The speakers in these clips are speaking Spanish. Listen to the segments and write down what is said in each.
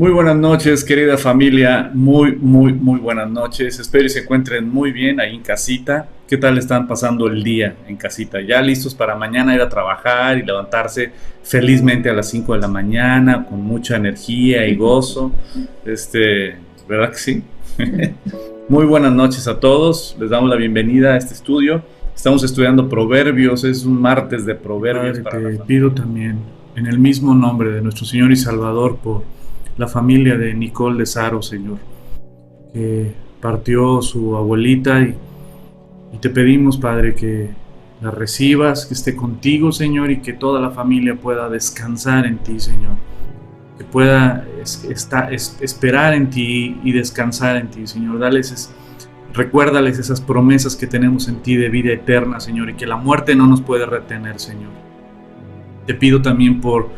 Muy buenas noches, querida familia. Muy buenas noches. Espero que se encuentren muy bien ahí en casita. ¿Qué tal están pasando el día en casita? ¿Ya listos para mañana ir a trabajar y levantarse felizmente a las 5 de la mañana con mucha energía y gozo? ¿Verdad que sí? Muy buenas noches a todos. Les damos la bienvenida a este estudio. Estamos estudiando Proverbios. Es un martes de Proverbios. Padre, te pido también, en el mismo nombre de nuestro Señor y Salvador, por la familia de Nicole de Saro, Señor, que partió su abuelita y te pedimos, Padre, que la recibas, que esté contigo, Señor, y que toda la familia pueda descansar en ti, Señor, que pueda esperar en ti y descansar en ti, Señor. Recuérdales esas promesas que tenemos en ti de vida eterna, Señor, y que la muerte no nos puede retener, Señor. Te pido también por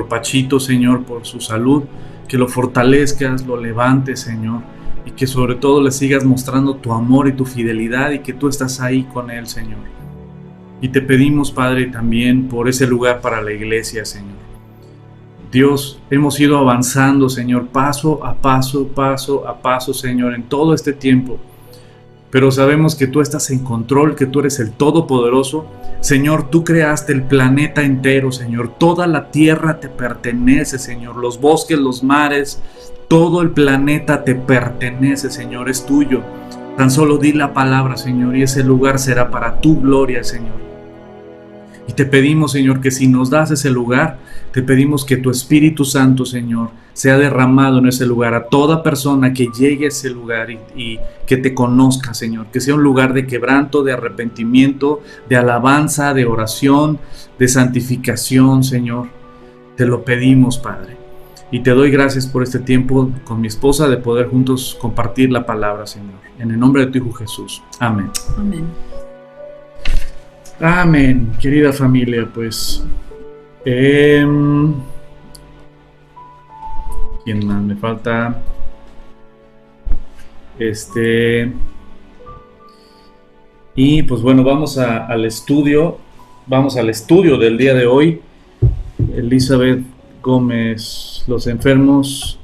Pachito, Señor, por su salud, que lo fortalezcas, lo levantes, Señor, y que sobre todo le sigas mostrando tu amor y tu fidelidad y que tú estás ahí con él, Señor. Y te pedimos, Padre, también por ese lugar para la iglesia, Señor. Dios, hemos ido avanzando, Señor, paso a paso, Señor, en todo este tiempo. Pero sabemos que tú estás en control, que tú eres el Todopoderoso. Señor, tú creaste el planeta entero, Señor. Toda la tierra te pertenece, Señor. Los bosques, los mares, todo el planeta te pertenece, Señor. Es tuyo. Tan solo di la palabra, Señor, y ese lugar será para tu gloria, Señor. Y te pedimos, Señor, que si nos das ese lugar, te pedimos que tu Espíritu Santo, Señor, sea derramado en ese lugar a toda persona que llegue a ese lugar y que te conozca, Señor. Que sea un lugar de quebranto, de arrepentimiento, de alabanza, de oración, de santificación, Señor. Te lo pedimos, Padre. Y te doy gracias por este tiempo con mi esposa de poder juntos compartir la palabra, Señor. En el nombre de tu Hijo Jesús. Amén. Amén. Amén, querida familia, pues ¿quién más me falta? Y pues bueno, vamos al estudio del día de hoy. Elizabeth Gómez, los enfermos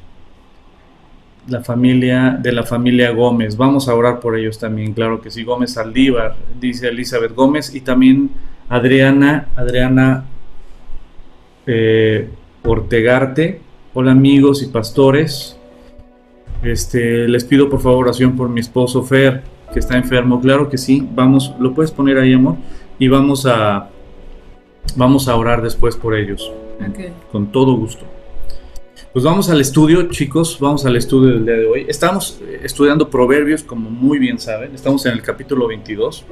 de la familia Gómez. Vamos a orar por ellos también, claro que sí. Gómez Saldívar, dice Elizabeth Gómez, y también Adriana Ortegarte. Hola amigos y pastores. Les pido por favor oración por mi esposo Fer, que está enfermo. Claro que sí. Vamos, lo puedes poner ahí, amor, y vamos a orar después por ellos. Okay. Con todo gusto. Pues vamos al estudio, chicos, vamos al estudio del día de hoy. Estamos estudiando Proverbios, como muy bien saben. Estamos en el capítulo 22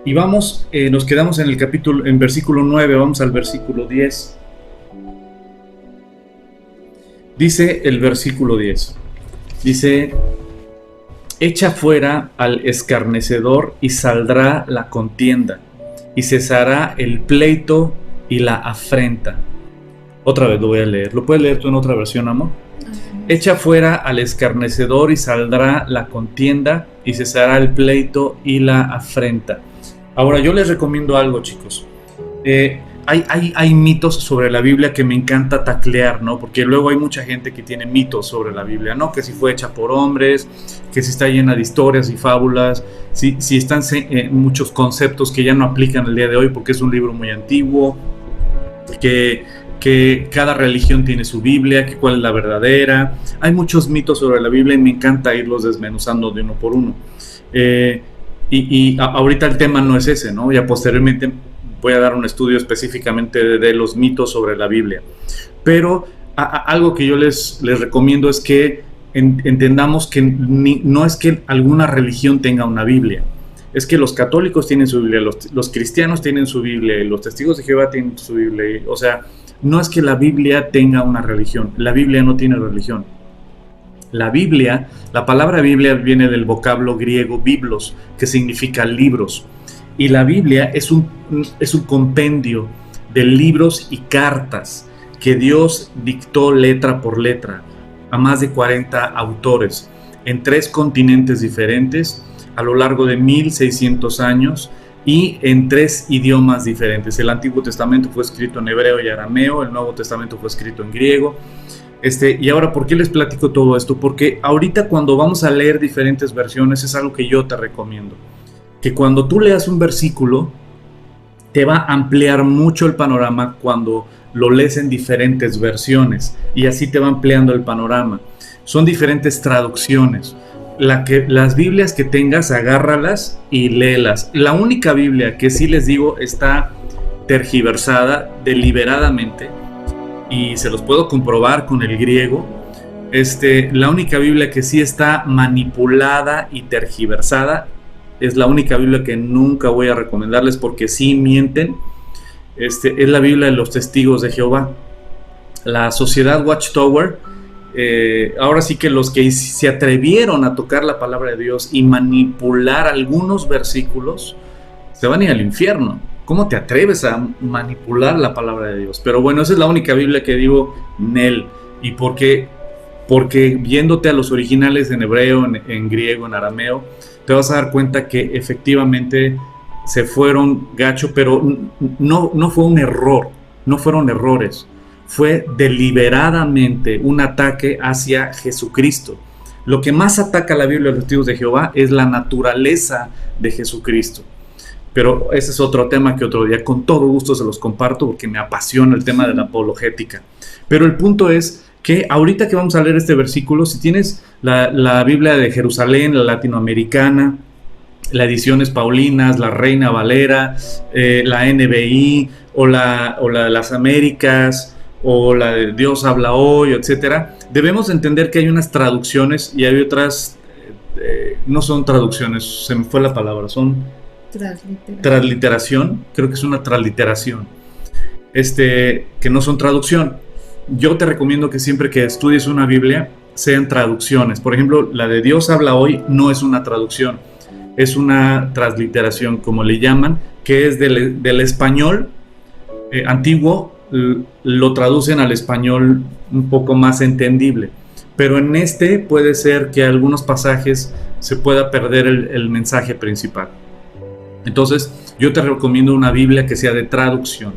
y nos quedamos en versículo 9, vamos al versículo 10. Dice el versículo 10, dice: echa fuera al escarnecedor y saldrá la contienda, y cesará el pleito y la afrenta. Otra vez lo voy a leer. ¿Lo puedes leer tú en otra versión, amor? Echa fuera al escarnecedor y saldrá la contienda y cesará el pleito y la afrenta. Ahora, yo les recomiendo algo, chicos. Hay mitos sobre la Biblia que me encanta taclear, ¿no? Porque luego hay mucha gente que tiene mitos sobre la Biblia, ¿no? Que si fue hecha por hombres, que si está llena de historias y fábulas, si están muchos conceptos que ya no aplican el día de hoy porque es un libro muy antiguo, que cada religión tiene su Biblia, que cuál es la verdadera. Hay muchos mitos sobre la Biblia y me encanta irlos desmenuzando de uno por uno. Ahorita el tema no es ese, ¿no? Ya posteriormente voy a dar un estudio específicamente de los mitos sobre la Biblia. Pero algo que yo les recomiendo es que entendamos que no es que alguna religión tenga una Biblia. Es que los católicos tienen su Biblia, los cristianos tienen su Biblia, los testigos de Jehová tienen su Biblia. O sea, no es que la Biblia tenga una religión. La Biblia no tiene religión. La palabra Biblia viene del vocablo griego biblos, que significa libros. Y la Biblia es un compendio de libros y cartas que Dios dictó letra por letra a más de 40 autores en 3 continentes diferentes a lo largo de 1600 años y en 3 idiomas diferentes. El Antiguo Testamento fue escrito en hebreo y arameo, el Nuevo Testamento fue escrito en griego. Y ahora, ¿por qué les platico todo esto? Porque ahorita cuando vamos a leer diferentes versiones es algo que yo te recomiendo. Que cuando tú leas un versículo, te va a ampliar mucho el panorama cuando lo lees en diferentes versiones. Y así te va ampliando el panorama. Son diferentes traducciones. Las Biblias que tengas, agárralas y léelas. La única Biblia que sí les digo está tergiversada deliberadamente, y se los puedo comprobar con el griego. La única Biblia que sí está manipulada y tergiversada es la única Biblia que nunca voy a recomendarles porque sí mienten. Es la Biblia de los Testigos de Jehová. La Sociedad Watchtower, ahora sí que los que se atrevieron a tocar la palabra de Dios y manipular algunos versículos se van a ir al infierno. ¿Cómo te atreves a manipular la palabra de Dios? Pero bueno, esa es la única Biblia que digo Nel. ¿Y por qué? Porque viéndote a los originales en hebreo, en griego, en arameo, te vas a dar cuenta que efectivamente se fueron gacho, pero no fue un error, no fueron errores. Fue deliberadamente un ataque hacia Jesucristo. Lo que más ataca la Biblia de los Testigos de Jehová es la naturaleza de Jesucristo. Pero ese es otro tema que otro día con todo gusto se los comparto porque me apasiona el tema de la apologética. Pero el punto es que ahorita que vamos a leer este versículo, si tienes la Biblia de Jerusalén, la latinoamericana, la Ediciones Paulinas, la Reina Valera, la NBI o la de las Américas o la de Dios habla hoy, etcétera, debemos entender que hay unas traducciones y hay otras, no son traducciones, se me fue la palabra, son transliteración, creo que es una transliteración, que no son traducción. Yo te recomiendo que siempre que estudies una Biblia sean traducciones. Por ejemplo, la de Dios habla hoy no es una traducción, es una transliteración, como le llaman, que es del español antiguo, lo traducen al español un poco más entendible. Pero en puede ser que algunos pasajes se pueda perder el mensaje principal. Entonces, yo te recomiendo una Biblia que sea de traducción.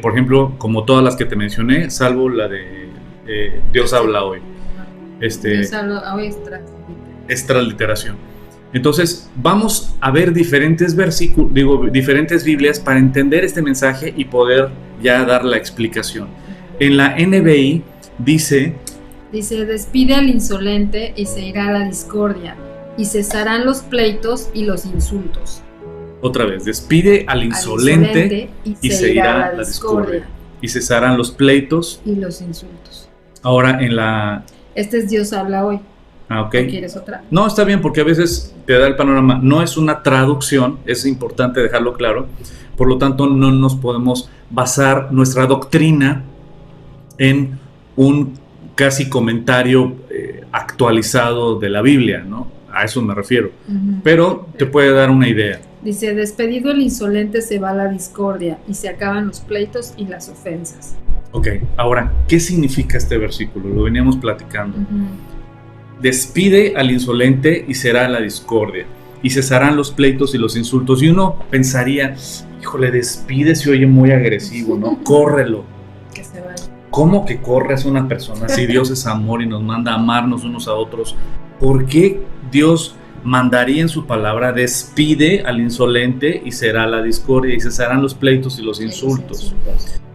Por ejemplo, como todas las que te mencioné, salvo la de Dios habla hoy. Dios habla hoy es transliteración. Entonces, vamos a ver diferentes diferentes Biblias para entender este mensaje y poder ya dar la explicación. En la NBI dice, despide al insolente y se irá a la discordia, y cesarán los pleitos y los insultos. Otra vez, despide al insolente y se irá a la discordia, y cesarán los pleitos y los insultos. Ahora en la... es Dios habla hoy. Ok. ¿Quieres otra? No, está bien, porque a veces te da el panorama. No es una traducción, es importante dejarlo claro. Por lo tanto, no nos podemos basar nuestra doctrina en un casi comentario actualizado de la Biblia, ¿no? A eso me refiero. Uh-huh. Pero te puede dar una idea. Dice, despedido el insolente se va a la discordia y se acaban los pleitos y las ofensas. Ok, ahora, ¿qué significa este versículo? Lo veníamos platicando. Uh-huh. Despide al insolente y será la discordia, y cesarán los pleitos y los insultos. Y uno pensaría, híjole, despide, se oye muy agresivo, ¿no? Córrelo. Que se vaya. ¿Cómo que corres a una persona? Si Dios es amor y nos manda a amarnos unos a otros, ¿por qué Dios mandaría en su palabra, despide al insolente y será la discordia, y cesarán los pleitos y los insultos?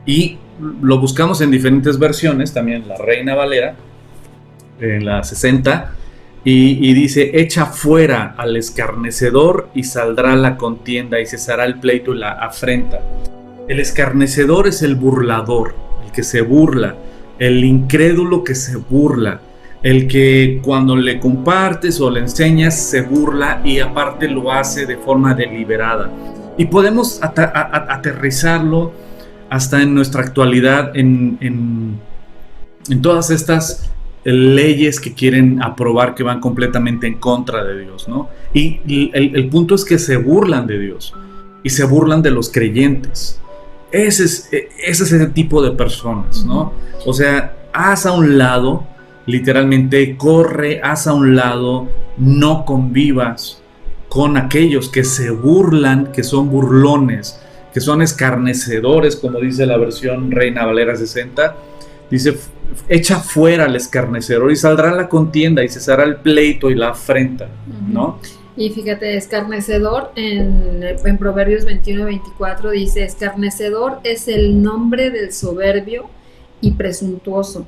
Y lo buscamos en diferentes versiones, también la Reina Valera, en la 60, y dice, echa fuera al escarnecedor y saldrá la contienda y cesará el pleito y la afrenta. El escarnecedor es el burlador, el que se burla, el incrédulo que se burla, el que cuando le compartes o le enseñas se burla y aparte lo hace de forma deliberada. Y podemos aterrizarlo hasta en nuestra actualidad en todas estas leyes que quieren aprobar que van completamente en contra de Dios, ¿no? Y el punto es que se burlan de Dios y se burlan de los creyentes. Ese es ese tipo de personas, ¿no? O sea, haz a un lado, literalmente corre, haz a un lado, no convivas con aquellos que se burlan, que son burlones, que son escarnecedores, como dice la versión Reina Valera 60, Dice, echa fuera al escarnecedor y saldrá la contienda y cesará el pleito y la afrenta, ¿no? Y fíjate, escarnecedor en Proverbios 21-24 dice, escarnecedor es el nombre del soberbio y presuntuoso,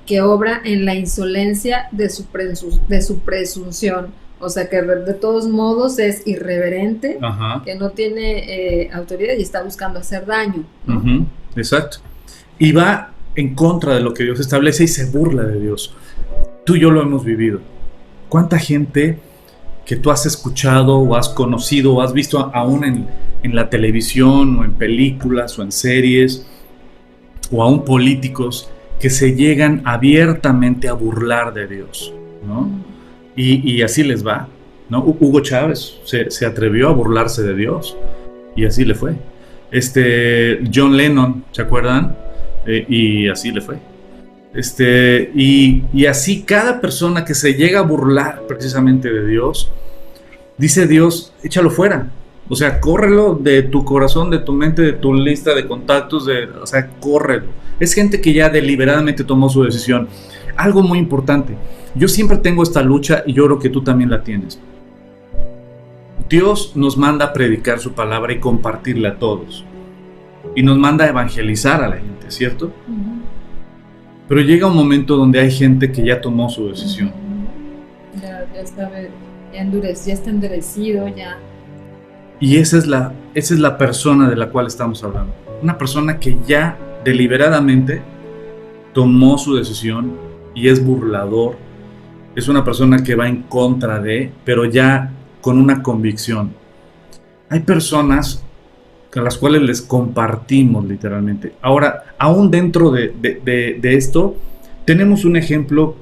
que obra en la insolencia de su presunción. O sea, que de todos modos es irreverente, que no tiene autoridad y está buscando hacer daño, ¿no? Exacto. Y va en contra de lo que Dios establece y se burla de Dios. Tú y yo lo hemos vivido. ¿Cuánta gente que tú has escuchado o has conocido o has visto aún en la televisión o en películas o en series o aún políticos que se llegan abiertamente a burlar de Dios, ¿no? Y así les va, ¿no? Hugo Chávez se atrevió a burlarse de Dios y así le fue. John Lennon, ¿se acuerdan? Y así le fue. Y así cada persona que se llega a burlar precisamente de Dios, dice Dios, échalo fuera. O sea, córrelo de tu corazón, de tu mente, de tu lista de contactos, o sea, córrelo. Es gente que ya deliberadamente tomó su decisión. Algo muy importante, yo siempre tengo esta lucha y yo creo que tú también la tienes. Dios nos manda a predicar su palabra y compartirla a todos. Y nos manda a evangelizar a la gente, ¿cierto? Pero llega un momento donde hay gente que ya tomó su decisión. Ya está endurecido, ya. Y esa es la persona de la cual estamos hablando. Una persona que ya deliberadamente tomó su decisión y es burlador. Es una persona que va en contra de, pero ya con una convicción. Hay personas a las cuales les compartimos literalmente. Ahora, aún dentro de esto, tenemos un ejemplo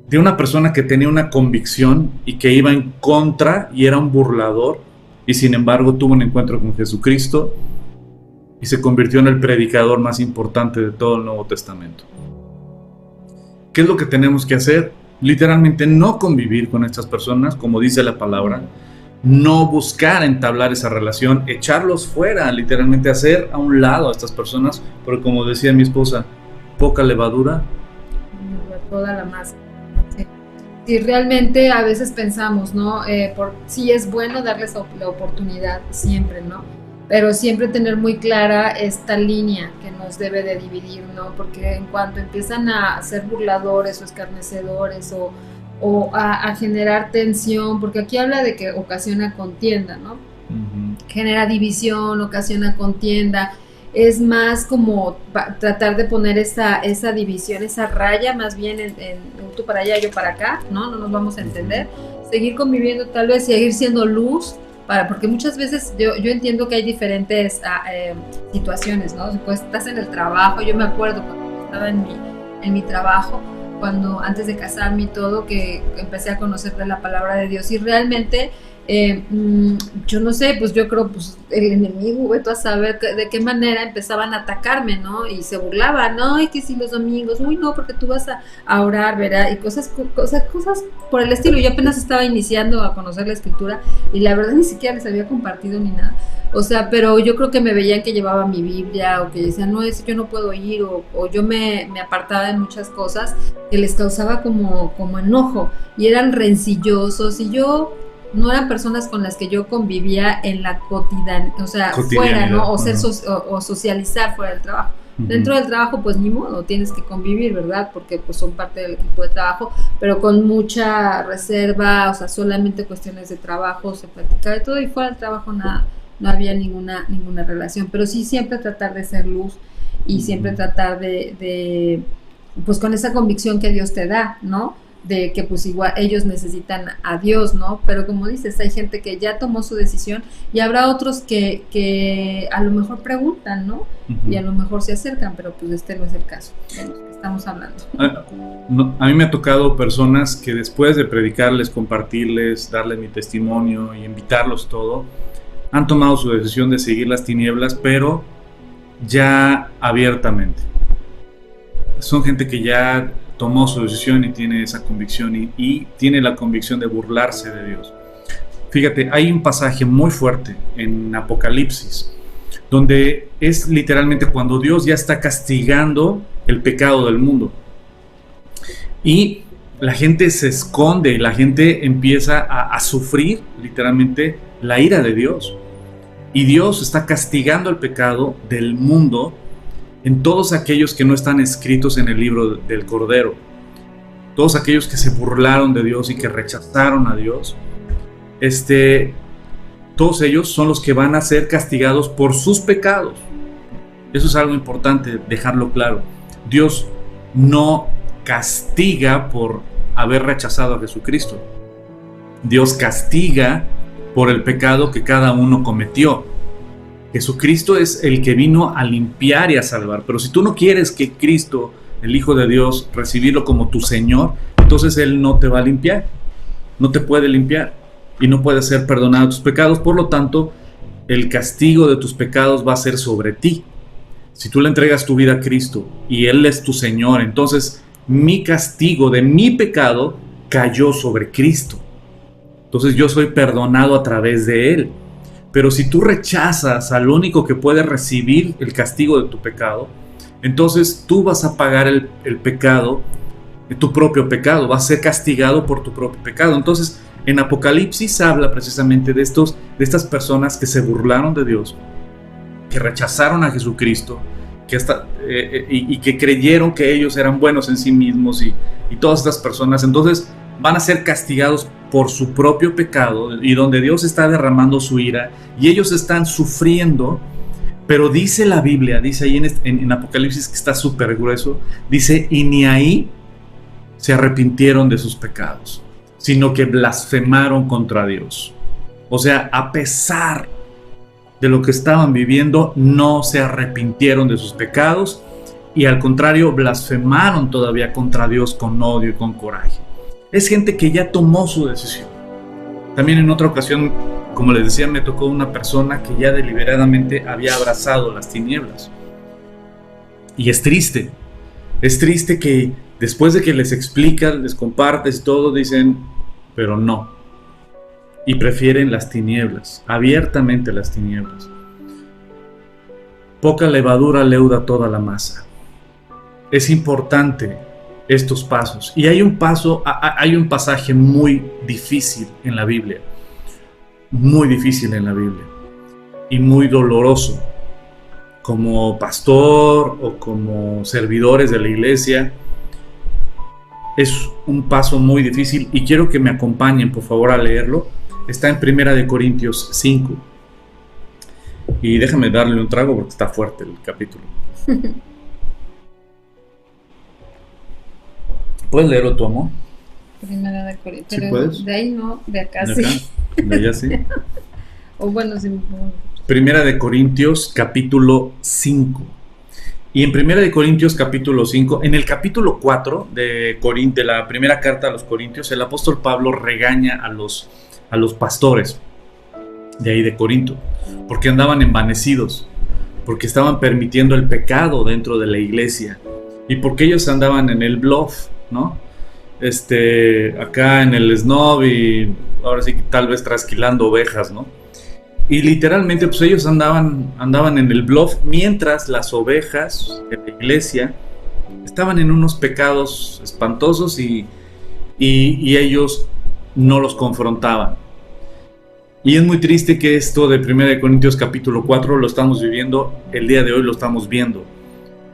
de una persona que tenía una convicción y que iba en contra y era un burlador y sin embargo tuvo un encuentro con Jesucristo y se convirtió en el predicador más importante de todo el Nuevo Testamento. ¿Qué es lo que tenemos que hacer? Literalmente no convivir con estas personas, como dice la palabra, no buscar entablar esa relación, echarlos fuera, literalmente hacer a un lado a estas personas, porque como decía mi esposa, poca levadura, toda la masa. Sí, realmente a veces pensamos, ¿no? Sí es bueno darles la oportunidad siempre, ¿no? Pero siempre tener muy clara esta línea que nos debe de dividir, ¿no? Porque en cuanto empiezan a ser burladores o escarnecedores o a generar tensión, porque aquí habla de que ocasiona contienda, ¿no? Genera división, ocasiona contienda, es más como tratar de poner esa división, esa raya más bien en tú para allá, yo para acá, ¿no? No nos vamos a entender, seguir conviviendo, tal vez seguir siendo luz, porque muchas veces yo entiendo que hay diferentes situaciones, ¿no? Pues estás en el trabajo, yo me acuerdo cuando estaba en mi trabajo, cuando antes de casarme y todo, que empecé a conocer de la palabra de Dios y realmente yo no sé, pues yo creo pues el enemigo, vete a saber de qué manera empezaban a atacarme, ¿no? Y se burlaban, ¿no? Y que si los domingos, uy no, porque tú vas a orar, ¿verdad? Y cosas por el estilo. Yo apenas estaba iniciando a conocer la escritura y la verdad ni siquiera les había compartido ni nada. O sea, pero yo creo que me veían que llevaba mi Biblia o que decían, no, yo no puedo ir o yo me apartaba de muchas cosas que les causaba como enojo y eran rencillosos y yo no eran personas con las que yo convivía en la cotidianidad, o sea, fuera, ¿no? O o socializar fuera del trabajo. Dentro del trabajo, pues ni modo, tienes que convivir, ¿verdad? Porque pues son parte del equipo de trabajo, pero con mucha reserva, o sea, solamente cuestiones de trabajo, se platicaba de todo y fuera del trabajo nada, no había ninguna relación, pero sí siempre tratar de ser luz y siempre tratar de pues con esa convicción que Dios te da, ¿no? De que pues igual ellos necesitan a Dios, ¿no? Pero como dices, hay gente que ya tomó su decisión y habrá otros que a lo mejor preguntan, ¿no? Y a lo mejor se acercan, pero pues este no es el caso de los que estamos hablando. A mí me ha tocado personas que después de predicarles, compartirles, darles mi testimonio y invitarlos todo, han tomado su decisión de seguir las tinieblas, pero ya abiertamente. Son gente que ya tomó su decisión y tiene esa convicción y tiene la convicción de burlarse de Dios. Fíjate, hay un pasaje muy fuerte en Apocalipsis, donde es literalmente cuando Dios ya está castigando el pecado del mundo. Y la gente se esconde, la gente empieza a sufrir literalmente la ira de Dios. Y Dios está castigando el pecado del mundo en todos aquellos que no están escritos en el libro del Cordero. Todos aquellos que se burlaron de Dios y que rechazaron a Dios. Todos ellos son los que van a ser castigados por sus pecados. Eso es algo importante dejarlo claro. Dios no castiga por haber rechazado a Jesucristo. Dios castiga por el pecado que cada uno cometió. Jesucristo es el que vino a limpiar y a salvar. Pero si tú no quieres que Cristo, el Hijo de Dios, recibirlo como tu Señor, entonces Él no te va a limpiar. No te puede limpiar. Y no puede ser perdonado tus pecados. Por lo tanto, el castigo de tus pecados va a ser sobre ti. Si tú le entregas tu vida a Cristo y Él es tu Señor, entonces mi castigo de mi pecado cayó sobre Cristo. Entonces yo soy perdonado a través de Él. Pero si tú rechazas al único que puede recibir el castigo de tu pecado, entonces tú vas a pagar el pecado, tu propio pecado, vas a ser castigado por tu propio pecado. Entonces en Apocalipsis habla precisamente de estas personas que se burlaron de Dios, que rechazaron a Jesucristo, y que creyeron que ellos eran buenos en sí mismos, y todas estas personas entonces van a ser castigados por su propio pecado, y donde Dios está derramando su ira y ellos están sufriendo. Pero dice la Biblia, dice ahí en Apocalipsis, que está súper grueso, dice: y ni ahí se arrepintieron de sus pecados, sino que blasfemaron contra Dios. O sea, a pesar de lo que estaban viviendo, no se arrepintieron de sus pecados, y al contrario, blasfemaron todavía contra Dios con odio y con coraje. Es gente que ya tomó su decisión. También en otra ocasión, como les decía, me tocó una persona que ya deliberadamente había abrazado las tinieblas. Y es triste que después de que les explicas, les compartes todo, dicen, pero no. Y prefieren las tinieblas, abiertamente las tinieblas. Poca levadura leuda toda la masa. Es importante estos pasos. Y hay un pasaje muy difícil en la Biblia. Muy difícil en la Biblia. Y muy doloroso. Como pastor o como servidores de la iglesia, es un paso muy difícil y quiero que me acompañen por favor a leerlo. Está en 1 Corintios 5. Y déjame darle un trago porque está fuerte el capítulo. ¿Puedes leerlo tú, amor? 1 Corintios. ¿Sí puedes? De ahí no, de acá ¿De sí. acá? ¿De allá sí? O bueno, sí. 1 Corintios capítulo 5. Y en 1 Corintios capítulo 5, en el capítulo 4 de la primera carta a los Corintios, el apóstol Pablo regaña a los pastores de ahí de Corinto, porque andaban envanecidos, porque estaban permitiendo el pecado dentro de la iglesia, y porque ellos andaban en el bluff, ¿no? Acá en el snob, y ahora sí que tal vez trasquilando ovejas, ¿no? Y literalmente pues ellos andaban en el bluff, mientras las ovejas de la iglesia estaban en unos pecados espantosos y ellos no los confrontaban. Y es muy triste que esto de 1 Corintios capítulo 4 lo estamos viviendo, el día de hoy lo estamos viendo.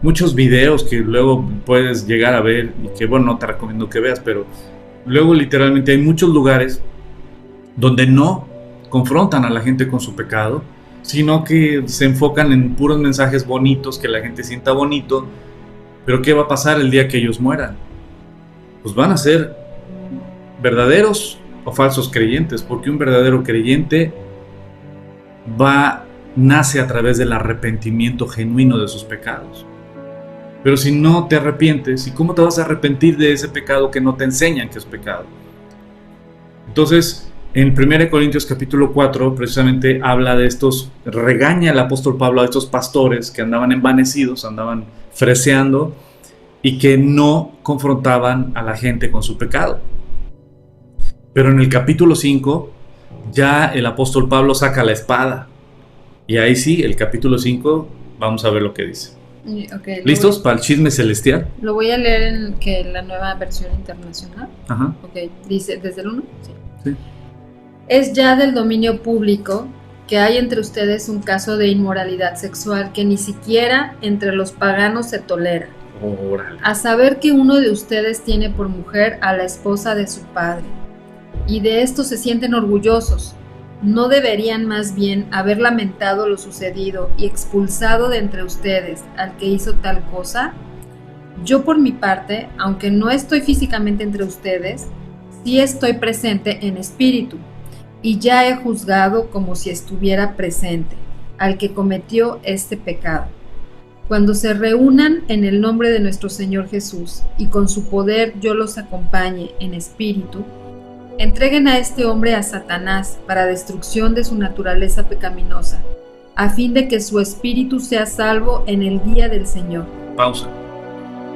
Muchos videos que luego puedes llegar a ver y que bueno, no te recomiendo que veas, pero luego literalmente hay muchos lugares donde no confrontan a la gente con su pecado, sino que se enfocan en puros mensajes bonitos, que la gente sienta bonito. Pero ¿qué va a pasar el día que ellos mueran? Pues van a ser verdaderos o falsos creyentes, porque un verdadero creyente nace a través del arrepentimiento genuino de sus pecados. Pero si no te arrepientes, ¿y cómo te vas a arrepentir de ese pecado que no te enseñan que es pecado? Entonces, en 1 Corintios capítulo 4 precisamente habla de regaña el apóstol Pablo a estos pastores que andaban envanecidos, andaban freseando y que no confrontaban a la gente con su pecado. Pero en el capítulo 5 ya el apóstol Pablo saca la espada. Y ahí sí, el capítulo 5, vamos a ver lo que dice. Okay, ¿Listos para el chisme celestial? Lo voy a leer en la nueva versión internacional. Ajá. Ok, dice, ¿desde el 1? Sí. Es ya del dominio público que hay entre ustedes un caso de inmoralidad sexual que ni siquiera entre los paganos se tolera. Órale. A saber que uno de ustedes tiene por mujer a la esposa de su padre, y de esto se sienten orgullosos. ¿No deberían más bien haber lamentado lo sucedido y expulsado de entre ustedes al que hizo tal cosa? Yo por mi parte, aunque no estoy físicamente entre ustedes, sí estoy presente en espíritu, y ya he juzgado como si estuviera presente al que cometió este pecado. Cuando se reúnan en el nombre de nuestro Señor Jesús y con su poder yo los acompañe en espíritu, entreguen a este hombre a Satanás para destrucción de su naturaleza pecaminosa, a fin de que su espíritu sea salvo en el día del Señor. Pausa.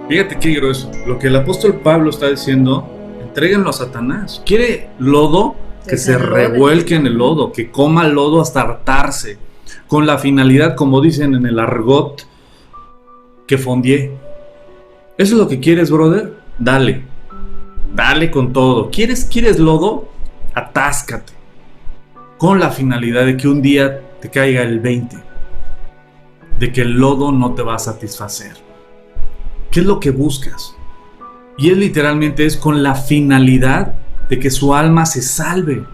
Fíjate qué grueso. Lo que el apóstol Pablo está diciendo, entréguenlo a Satanás. Quiere lodo, que se revuelque en el lodo, que coma lodo hasta hartarse, con la finalidad, como dicen en el argot, que fondie. ¿Eso es lo que quieres, brother? Dale con todo. ¿Quieres lodo? Atáscate, con la finalidad de que un día te caiga el 20, de que el lodo no te va a satisfacer. ¿Qué es lo que buscas? Y literalmente es con la finalidad de que su alma se salve.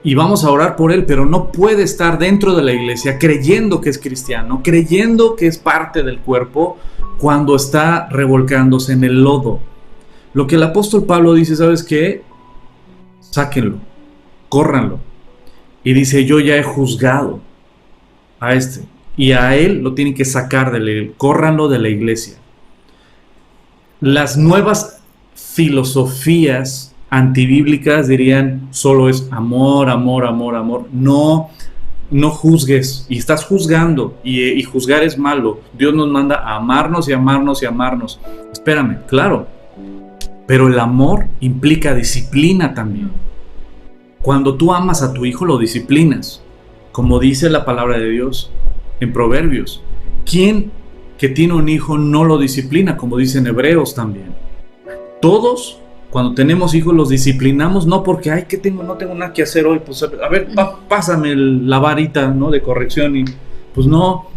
Y vamos a orar por él, pero no puede estar dentro de la iglesia creyendo que es cristiano, creyendo que es parte del cuerpo, cuando está revolcándose en el lodo. Lo que el apóstol Pablo dice, ¿sabes qué? Sáquenlo, córranlo. Y dice, yo ya he juzgado a este, y a él lo tienen que sacar de la iglesia, córranlo de la iglesia. Las nuevas filosofías antibíblicas dirían, solo es amor, amor, amor, amor. No juzgues, y estás juzgando, y juzgar es malo. Dios nos manda a amarnos y amarnos y amarnos. Espérame, claro, pero el amor implica disciplina también. Cuando tú amas a tu hijo, lo disciplinas, como dice la palabra de Dios en Proverbios. ¿Quién que tiene un hijo no lo disciplina? Como dice en Hebreos también. Todos, cuando tenemos hijos, los disciplinamos, no porque, no tengo nada que hacer hoy, pues a ver, pásame la varita, ¿no?, de corrección, y pues no,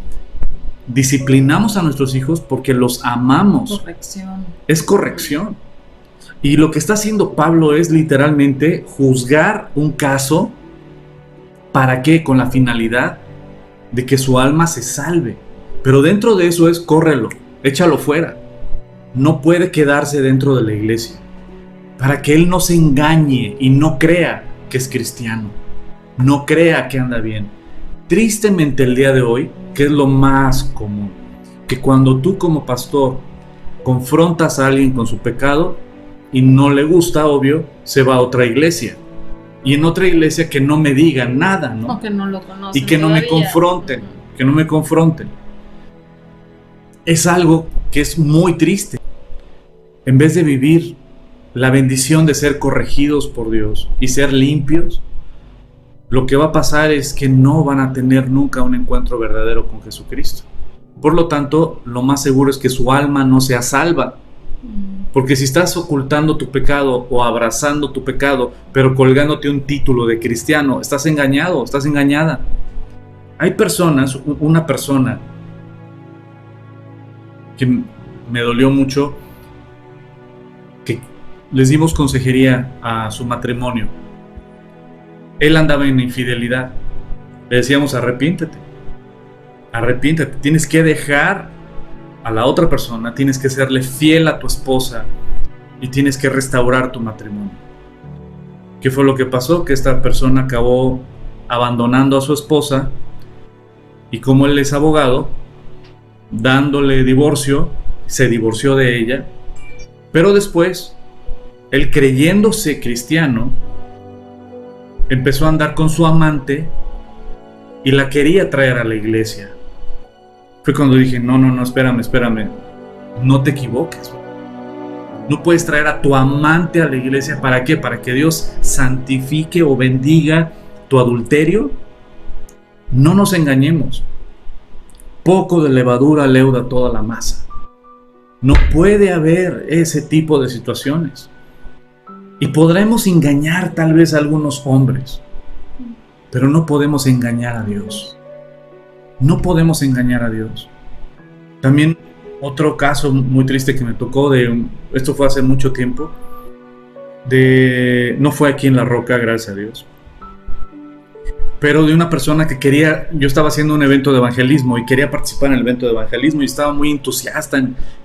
disciplinamos a nuestros hijos porque los amamos. Corrección. Es corrección. Y lo que está haciendo Pablo es literalmente juzgar un caso. ¿Para qué? Con la finalidad de que su alma se salve. Pero dentro de eso es, córrelo, échalo fuera. No puede quedarse dentro de la iglesia, para que él no se engañe y no crea que es cristiano, no crea que anda bien. Tristemente el día de hoy, que es lo más común, que cuando tú como pastor confrontas a alguien con su pecado y no le gusta, obvio, se va a otra iglesia. Y en otra iglesia que no me digan nada, ¿no? O que no lo conocen. Y que no me confronten, que no me confronten. Es algo que es muy triste. En vez de vivir la bendición de ser corregidos por Dios y ser limpios, lo que va a pasar es que no van a tener nunca un encuentro verdadero con Jesucristo. Por lo tanto, lo más seguro es que su alma no sea salva. Porque si estás ocultando tu pecado o abrazando tu pecado, pero colgándote un título de cristiano, estás engañado, estás engañada. Hay personas, una persona que me dolió mucho, que les dimos consejería a su matrimonio. Él andaba en infidelidad. Le decíamos, arrepiéntete, tienes que dejar a la otra persona, tienes que serle fiel a tu esposa y tienes que restaurar tu matrimonio. ¿Qué fue lo que pasó? Que esta persona acabó abandonando a su esposa, y como él es abogado, dándole divorcio, se divorció de ella. Pero después, él, creyéndose cristiano, empezó a andar con su amante y la quería traer a la iglesia. Fue cuando dije, no, espérame, no te equivoques. No puedes traer a tu amante a la iglesia. ¿Para qué? ¿Para que Dios santifique o bendiga tu adulterio? No nos engañemos. poco de levadura leuda toda la masa. No puede haber ese tipo de situaciones. Y podremos engañar tal vez a algunos hombres, pero no podemos engañar a Dios. No podemos engañar a Dios. También otro caso muy triste que me tocó, esto fue hace mucho tiempo, no fue aquí en La Roca, gracias a Dios, pero de una persona que yo estaba haciendo un evento de evangelismo y quería participar en el evento de evangelismo y estaba muy entusiasta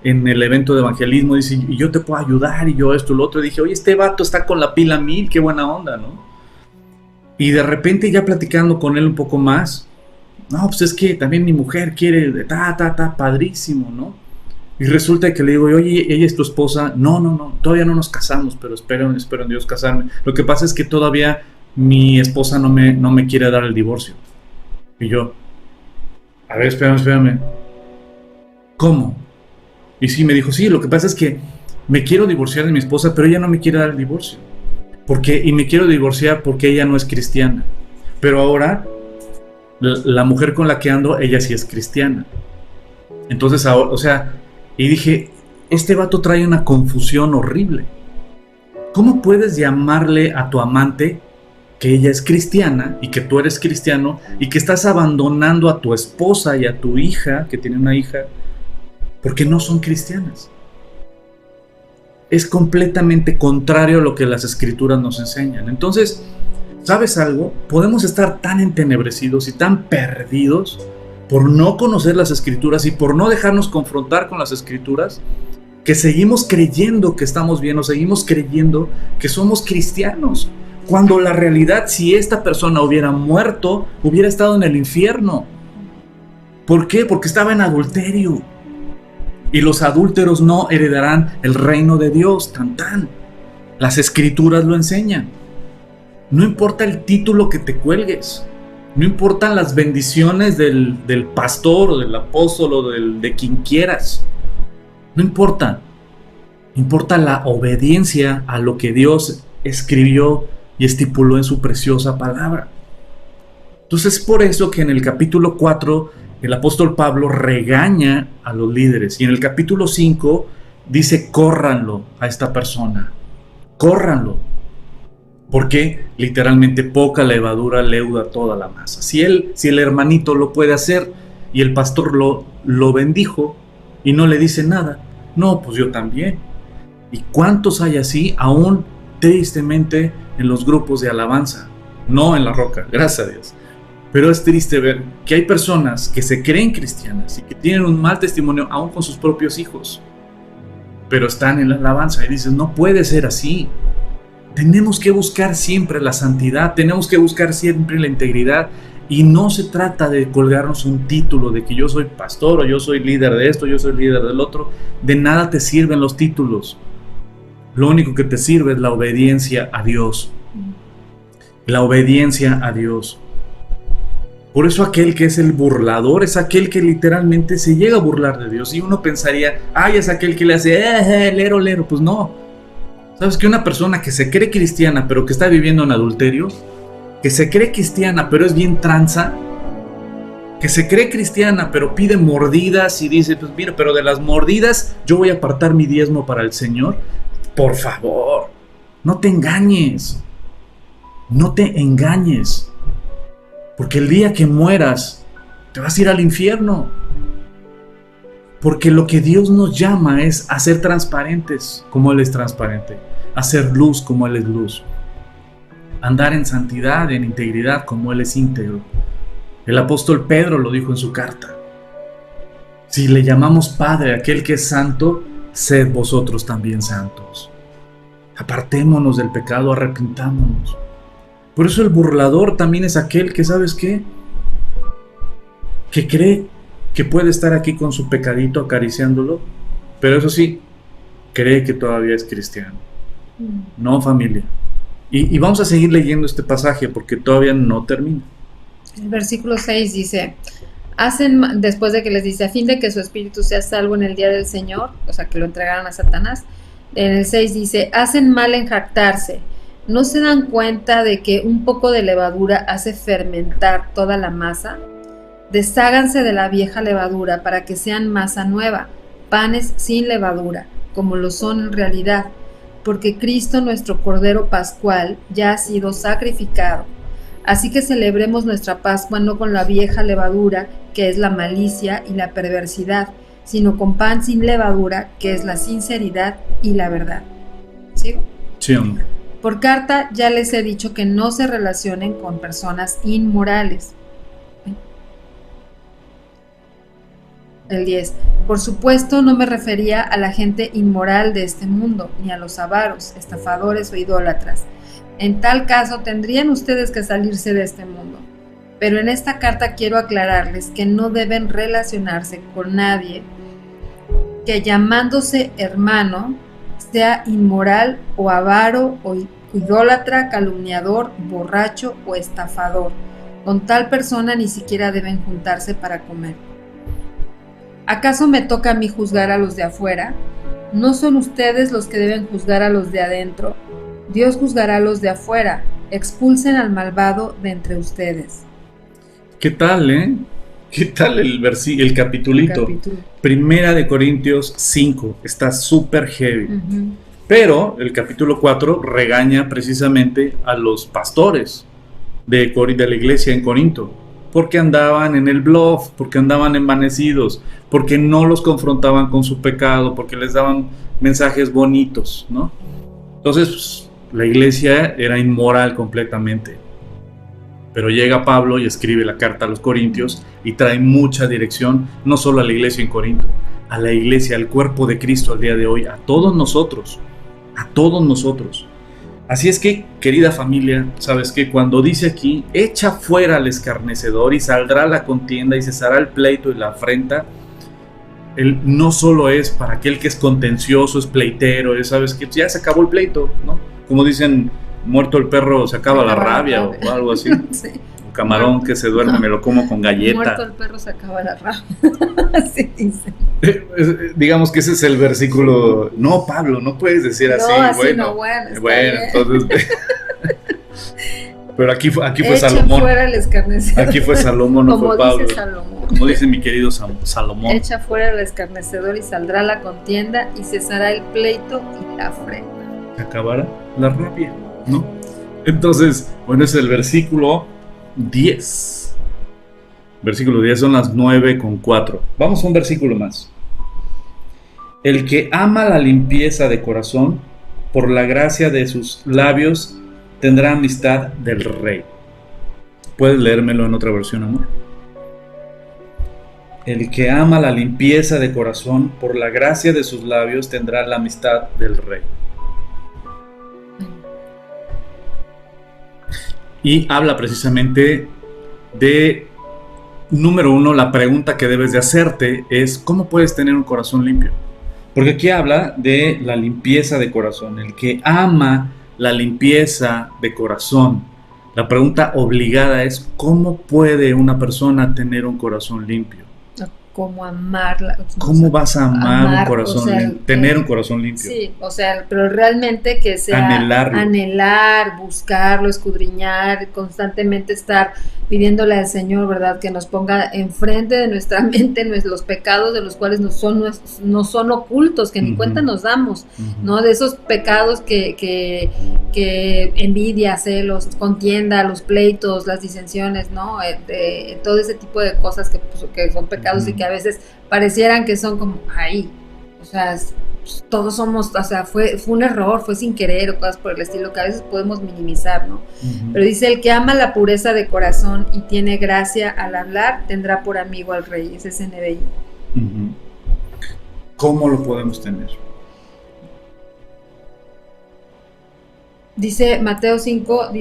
en el evento de evangelismo, dice, y yo te puedo ayudar, y yo esto y lo otro, y dije, oye, este vato está con la pila 1000, qué buena onda, ¿no? Y de repente ya platicando con él un poco más, no, pues es que también mi mujer quiere, padrísimo, ¿no? Y resulta que le digo, oye, ella es tu esposa. No, todavía no nos casamos, pero espero en Dios casarme. Lo que pasa es que todavía mi esposa no me quiere dar el divorcio. Y yo, a ver, espérame. ¿Cómo? Y sí, me dijo, sí, lo que pasa es que me quiero divorciar de mi esposa, pero ella no me quiere dar el divorcio. Y me quiero divorciar porque ella no es cristiana. Pero ahora, la mujer con la que ando, ella sí es cristiana. Entonces, ahora, y dije, este vato trae una confusión horrible. ¿Cómo puedes llamarle a tu amante que ella es cristiana y que tú eres cristiano y que estás abandonando a tu esposa y a tu hija, que tiene una hija, porque no son cristianas? Es completamente contrario a lo que las escrituras nos enseñan. Entonces, ¿sabes algo? Podemos estar tan entenebrecidos y tan perdidos por no conocer las escrituras y por no dejarnos confrontar con las escrituras, que seguimos creyendo que estamos bien o seguimos creyendo que somos cristianos, cuando la realidad, si esta persona hubiera muerto, hubiera estado en el infierno. ¿Por qué? Porque estaba en adulterio, y los adúlteros no heredarán el reino de Dios. Tan. Las escrituras lo enseñan. No importa el título que te cuelgues, no importan las bendiciones del pastor o del apóstol o de quien quieras. No importa. Importa la obediencia a lo que Dios escribió y estipuló en su preciosa palabra. Entonces, por eso que en el capítulo 4 el apóstol Pablo regaña a los líderes, y en el capítulo 5 dice, córranlo a esta persona, córranlo. Porque literalmente poca levadura leuda toda la masa. Si el hermanito lo puede hacer y el pastor lo bendijo y no le dice nada, no, pues yo también. ¿Y cuántos hay así aún tristemente en los grupos de alabanza? No en La Roca, gracias a Dios. Pero es triste ver que hay personas que se creen cristianas y que tienen un mal testimonio aún con sus propios hijos, pero están en la alabanza y dices, no puede ser así. Tenemos que buscar siempre la santidad, tenemos que buscar siempre la integridad, y no se trata de colgarnos un título de que yo soy pastor o yo soy líder de esto, yo soy líder del otro. De nada te sirven los títulos. Lo único que te sirve es la obediencia a Dios. La obediencia a Dios. Por eso aquel que es el burlador es aquel que literalmente se llega a burlar de Dios, y uno pensaría, es aquel que le hace lero. Pues no. ¿Sabes que una persona que se cree cristiana pero que está viviendo en adulterio, que se cree cristiana pero es bien tranza, que se cree cristiana pero pide mordidas y dice, pues mira, pero de las mordidas yo voy a apartar mi diezmo para el Señor? Por favor, no te engañes, porque el día que mueras te vas a ir al infierno. Porque lo que Dios nos llama es a ser transparentes como Él es transparente, a ser luz como Él es luz, andar en santidad, en integridad como Él es íntegro. El apóstol Pedro lo dijo en su carta: si le llamamos Padre a aquel que es santo, sed vosotros también santos. Apartémonos del pecado, arrepintámonos. Por eso el burlador también es aquel que, ¿sabes qué?, que cree que puede estar aquí con su pecadito acariciándolo, pero eso sí, cree que todavía es cristiano. No, familia. Y vamos a seguir leyendo este pasaje porque todavía no termina. El versículo 6 dice, después de que les dice, a fin de que su espíritu sea salvo en el día del Señor, o sea, que lo entregaran a Satanás. En el 6 dice, hacen mal en jactarse, ¿no se dan cuenta de que un poco de levadura hace fermentar toda la masa? Desháganse de la vieja levadura para que sean masa nueva, panes sin levadura, como lo son en realidad, porque Cristo nuestro Cordero Pascual ya ha sido sacrificado. Así que celebremos nuestra Pascua no con la vieja levadura, que es la malicia y la perversidad, sino con pan sin levadura, que es la sinceridad y la verdad. ¿Sigo? Sí, hombre. Por carta ya les he dicho que no se relacionen con personas inmorales. El 10. Por supuesto no me refería a la gente inmoral de este mundo, ni a los avaros, estafadores o idólatras. En tal caso tendrían ustedes que salirse de este mundo. Pero en esta carta quiero aclararles que no deben relacionarse con nadie que llamándose hermano sea inmoral o avaro o idólatra, calumniador, borracho o estafador. Con tal persona ni siquiera deben juntarse para comer. ¿Acaso me toca a mí juzgar a los de afuera? ¿No son ustedes los que deben juzgar a los de adentro? Dios juzgará a los de afuera. Expulsen al malvado de entre ustedes. ¿Qué tal, ¿Qué tal el capitulito? Primera de Corintios 5, está súper heavy. Pero el capítulo 4 regaña precisamente a los pastores de la iglesia en Corinto, porque andaban en el bluff, porque andaban envanecidos, porque no los confrontaban con su pecado, porque les daban mensajes bonitos, ¿no? Entonces, pues, la iglesia era inmoral completamente. Pero llega Pablo y escribe la carta a los Corintios y trae mucha dirección, no solo a la iglesia en Corinto, a la iglesia, al cuerpo de Cristo al día de hoy, a todos nosotros. Así es que, querida familia, sabes que cuando dice aquí, echa fuera al escarnecedor y saldrá la contienda y cesará el pleito y la afrenta, él no solo es para aquel que es contencioso, es pleitero, sabes que ya se acabó el pleito, ¿no? Como dicen, muerto el perro se acaba la rabia o algo así. Sí. Un camarón que se duerme me lo como con galleta. Muerto el perro se acaba la rabia. Así dice. Digamos que ese es el versículo. No, Pablo, no puedes decir así. No, bueno, entonces. Pero aquí fue Echa Salomón. Fuera el escarnecedor. Aquí fue Salomón, no fue Pablo. Dice Salomón. Como dice mi querido Salomón. Echa fuera el escarnecedor y saldrá la contienda y cesará el pleito y la afrenta. Se acabará la rabia, ¿no? Entonces, bueno, es el versículo 10. Versículo 10 son las 9:4. Vamos a un versículo más. El que ama la limpieza de corazón, por la gracia de sus labios, tendrá amistad del Rey. ¿Puedes leérmelo en otra versión, amor? El que ama la limpieza de corazón, por la gracia de sus labios, tendrá la amistad del Rey. Y habla precisamente de, número 1, la pregunta que debes de hacerte es, ¿cómo puedes tener un corazón limpio? Porque aquí habla de la limpieza de corazón, el que ama la limpieza de corazón. La pregunta obligada es, ¿cómo puede una persona tener un corazón limpio? ¿Cómo amarla? ¿Cómo vas a amar un corazón limpio? Tener un corazón limpio. Sí, o sea, pero realmente que sea anhelar, buscarlo, escudriñar, constantemente estar pidiéndole al Señor, ¿verdad? Que nos ponga enfrente de nuestra mente los pecados de los cuales no son ocultos, que ni cuenta nos damos, ¿no? De esos pecados que envidia, celos, contienda, los pleitos, las disensiones, ¿no? Todo ese tipo de cosas que son pecados y que a veces parecieran que son como ahí, o sea, todos somos, o sea, fue un error, fue sin querer o cosas por el estilo que a veces podemos minimizar, ¿no? Pero dice, el que ama la pureza de corazón y tiene gracia al hablar, tendrá por amigo al Rey. Ese es NBI. ¿Cómo lo podemos tener? Dice Mateo 5,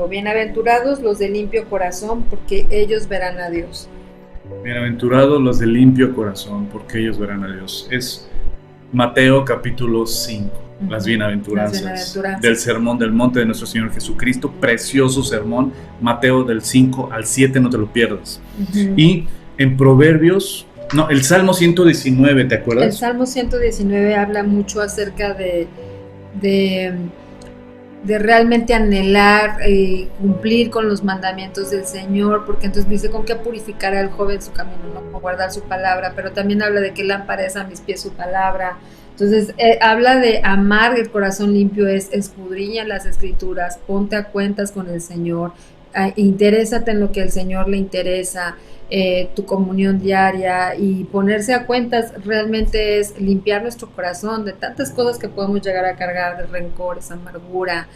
bienaventurados los de limpio corazón, porque ellos verán a Dios. Bienaventurados los de limpio corazón, porque ellos verán a Dios. Es Mateo capítulo 5, las bienaventuranzas del sermón del monte de nuestro Señor Jesucristo, precioso sermón, Mateo del 5 al 7, no te lo pierdas. Y en Proverbios, el Salmo 119, ¿te acuerdas? El Salmo 119 habla mucho acerca de realmente anhelar cumplir con los mandamientos del Señor, porque entonces dice con qué purificará el joven su camino, ¿no? Con guardar su palabra, pero también habla de que lámpara es a mis pies su palabra. Entonces habla de amar el corazón limpio, es escudriña las escrituras, ponte a cuentas con el Señor, interésate en lo que al Señor le interesa, tu comunión diaria, y ponerse a cuentas realmente es limpiar nuestro corazón de tantas cosas que podemos llegar a cargar, de rencores, amargura,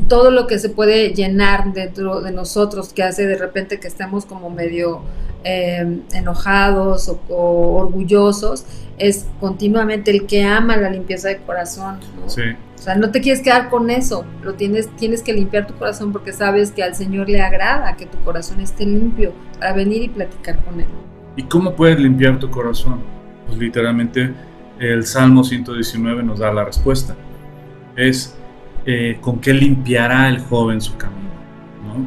todo lo que se puede llenar dentro de nosotros, que hace de repente que estemos como medio enojados o orgullosos. Es continuamente el que ama la limpieza de corazón, ¿no? Sí. O sea, no te quieres quedar con eso, tienes que limpiar tu corazón, porque sabes que al Señor le agrada que tu corazón esté limpio para venir y platicar con Él. ¿Y cómo puedes limpiar tu corazón? Pues literalmente el Salmo 119 nos da la respuesta. Es con qué limpiará el joven su camino, ¿no?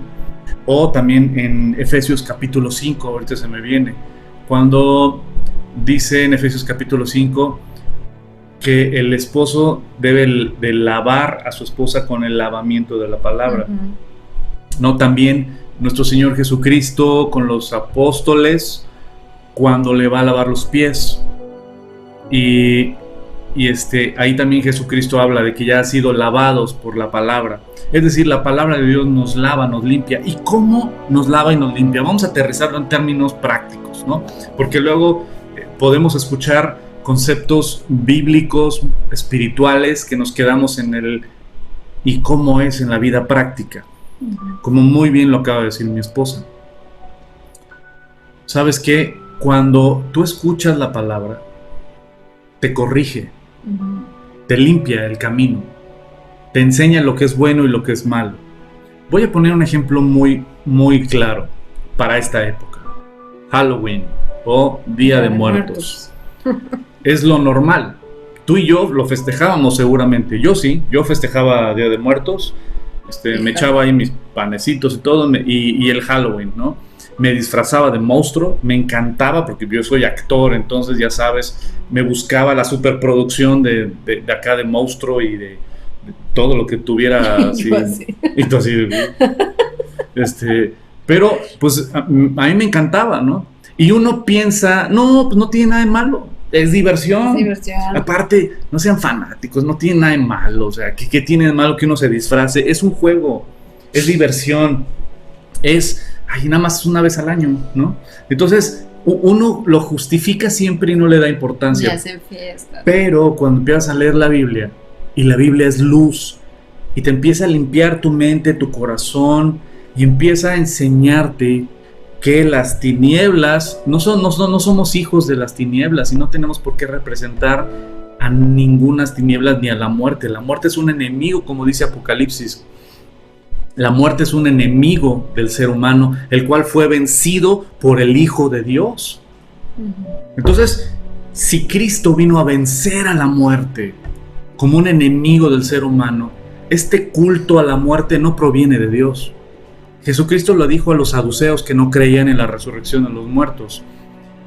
O también en Efesios capítulo 5, ahorita se me viene, cuando dice en Efesios capítulo 5 que el esposo debe de lavar a su esposa con el lavamiento de la palabra. Uh-huh. No, también nuestro Señor Jesucristo con los apóstoles cuando le va a lavar los pies. Y ahí también Jesucristo habla de que ya han sido lavados por la palabra. Es decir, la palabra de Dios nos lava, nos limpia. ¿Y cómo nos lava y nos limpia? Vamos a aterrizarlo en términos prácticos, ¿no? Porque luego podemos escuchar conceptos bíblicos, espirituales, que nos quedamos en el ¿y cómo es en la vida práctica? Como muy bien lo acaba de decir mi esposa. ¿Sabes qué? Cuando tú escuchas la palabra, te corrige, te limpia el camino, te enseña lo que es bueno y lo que es malo. Voy a poner un ejemplo muy, muy claro para esta época. Halloween o Día de Muertos. Es lo normal. Tú y yo lo festejábamos seguramente. Yo sí, yo festejaba Día de Muertos. Me echaba ahí mis panecitos y todo, y el Halloween, ¿no? Me disfrazaba de monstruo, me encantaba porque yo soy actor, entonces ya sabes, me buscaba la superproducción de acá de monstruo y de todo lo que tuviera así. Y tú así. Pero pues a mí me encantaba, ¿no? Y uno piensa, no, pues no tiene nada de malo. Es diversión. Es diversión. Aparte, no sean fanáticos, no tiene nada de malo. O sea, ¿qué tiene de malo que uno se disfrace? Es un juego, es diversión, nada más una vez al año, ¿no? Entonces, uno lo justifica siempre y no le da importancia. Y hacen fiesta. Pero cuando empiezas a leer la Biblia, y la Biblia es luz, y te empieza a limpiar tu mente, tu corazón, y empieza a enseñarte que las tinieblas no somos hijos de las tinieblas, y no tenemos por qué representar a ninguna tinieblas ni a la muerte. La muerte es un enemigo, como dice Apocalipsis. La muerte es un enemigo del ser humano, el cual fue vencido por el Hijo de Dios. Entonces, si Cristo vino a vencer a la muerte como un enemigo del ser humano, este culto a la muerte no proviene de Dios. Jesucristo lo dijo a los saduceos que no creían en la resurrección de los muertos.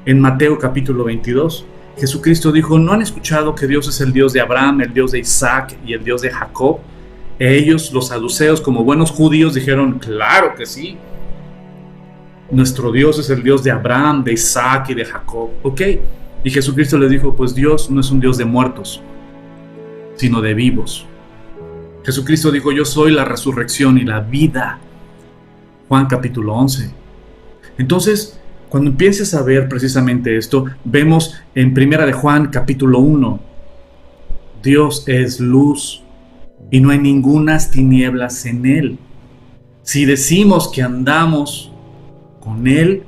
En Mateo capítulo 22, Jesucristo dijo: ¿no han escuchado que Dios es el Dios de Abraham, el Dios de Isaac y el Dios de Jacob? Ellos, los saduceos, como buenos judíos, dijeron: claro que sí. Nuestro Dios es el Dios de Abraham, de Isaac y de Jacob. Ok. Y Jesucristo les dijo: pues Dios no es un Dios de muertos, sino de vivos. Jesucristo dijo: yo soy la resurrección y la vida. Juan capítulo 11. Entonces, cuando empieces a ver precisamente esto, vemos en Primera de Juan capítulo 1, Dios es luz y no hay ningunas tinieblas en Él. Si decimos que andamos con Él,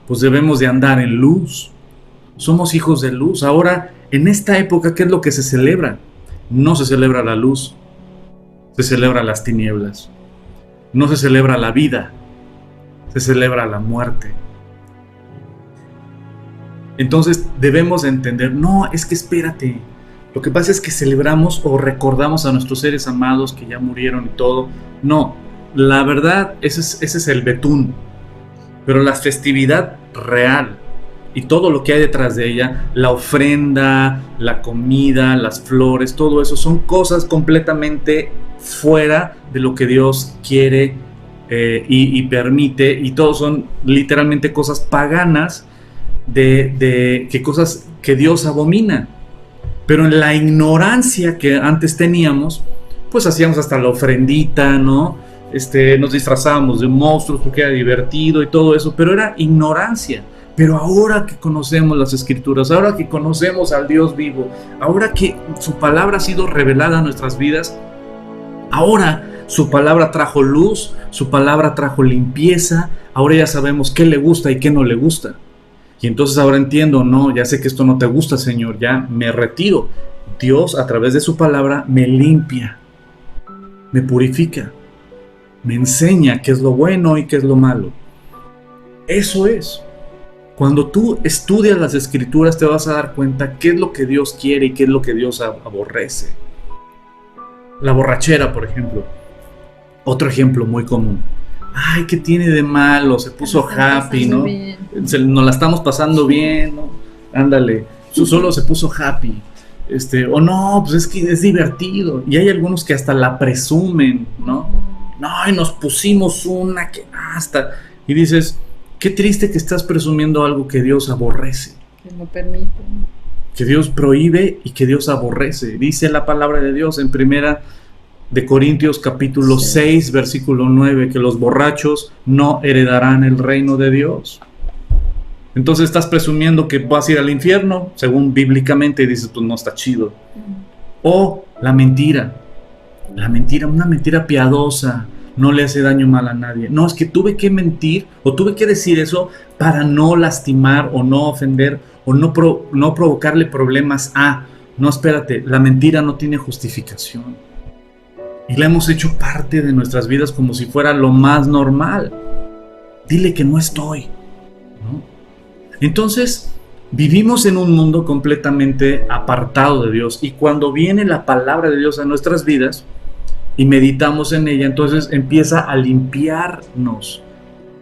pues debemos de andar en luz. Somos hijos de luz. Ahora, en esta época, ¿qué es lo que se celebra? No se celebra la luz, se celebra las tinieblas. No se celebra la vida, se celebra la muerte. Entonces debemos de entender, no, es que espérate. Lo que pasa es que celebramos o recordamos a nuestros seres amados que ya murieron y todo. No, la verdad, ese es el betún. Pero la festividad real, y todo lo que hay detrás de ella, la ofrenda, la comida, las flores, todo eso son cosas completamente fuera de lo que Dios quiere y permite, y todos son literalmente cosas paganas que cosas que Dios abomina. Pero en la ignorancia que antes teníamos, pues hacíamos hasta la ofrendita, ¿no? Nos disfrazábamos de monstruos porque era divertido y todo eso, pero era ignorancia. Pero ahora que conocemos las Escrituras, ahora que conocemos al Dios vivo, ahora que su palabra ha sido revelada a nuestras vidas, ahora su palabra trajo luz, su palabra trajo limpieza, ahora ya sabemos qué le gusta y qué no le gusta. Y entonces ahora entiendo, no, ya sé que esto no te gusta, Señor, ya me retiro. Dios a través de su palabra me limpia, me purifica, me enseña qué es lo bueno y qué es lo malo. Eso es. Cuando tú estudias las Escrituras te vas a dar cuenta qué es lo que Dios quiere y qué es lo que Dios aborrece. La borrachera, por ejemplo. Otro ejemplo muy común. Ay, ¿qué tiene de malo? Se puso happy, ¿no? Nos la estamos pasando bien, ¿no? Ándale, solo se puso happy. O no, pues es que es divertido. Y hay algunos que hasta la presumen, ¿no? No, y nos pusimos una que hasta... Y dices, qué triste que estás presumiendo algo que Dios aborrece. Que no permite. Que Dios prohíbe y que Dios aborrece. Dice la palabra de Dios en Primera de Corintios capítulo 6, versículo 9, que los borrachos no heredarán el reino de Dios. Entonces estás presumiendo que vas a ir al infierno, según bíblicamente, y dices, pues no está chido. O la mentira, una mentira piadosa, no le hace daño mal a nadie. No, es que tuve que mentir o tuve que decir eso para no lastimar o no ofender o no provocarle problemas a... No, espérate, la mentira no tiene justificación. Y la hemos hecho parte de nuestras vidas como si fuera lo más normal. Dile que no estoy, ¿no? Entonces, vivimos en un mundo completamente apartado de Dios. Y cuando viene la palabra de Dios a nuestras vidas y meditamos en ella, entonces empieza a limpiarnos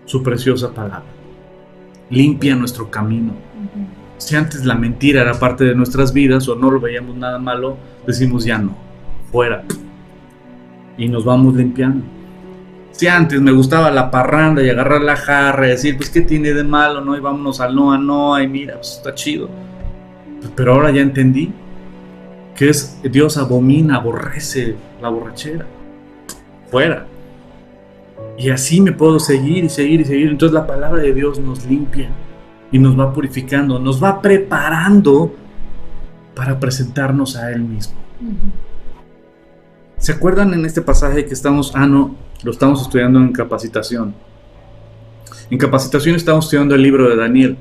su preciosa palabra. Limpia nuestro camino. Si antes la mentira era parte de nuestras vidas o no lo veíamos nada malo, decimos ya no, fuera. Y nos vamos limpiando. Si antes me gustaba la parranda y agarrar la jarra y decir, pues qué tiene de malo, ¿no? Y vámonos al Noa, y mira, pues está chido. Pero ahora ya entendí que Dios abomina, aborrece la borrachera. Fuera. Y así me puedo seguir y seguir y seguir. Entonces la palabra de Dios nos limpia y nos va purificando, nos va preparando para presentarnos a Él mismo. ¿Se acuerdan en este pasaje que lo estamos estudiando en capacitación? En capacitación estamos estudiando el libro de Daniel.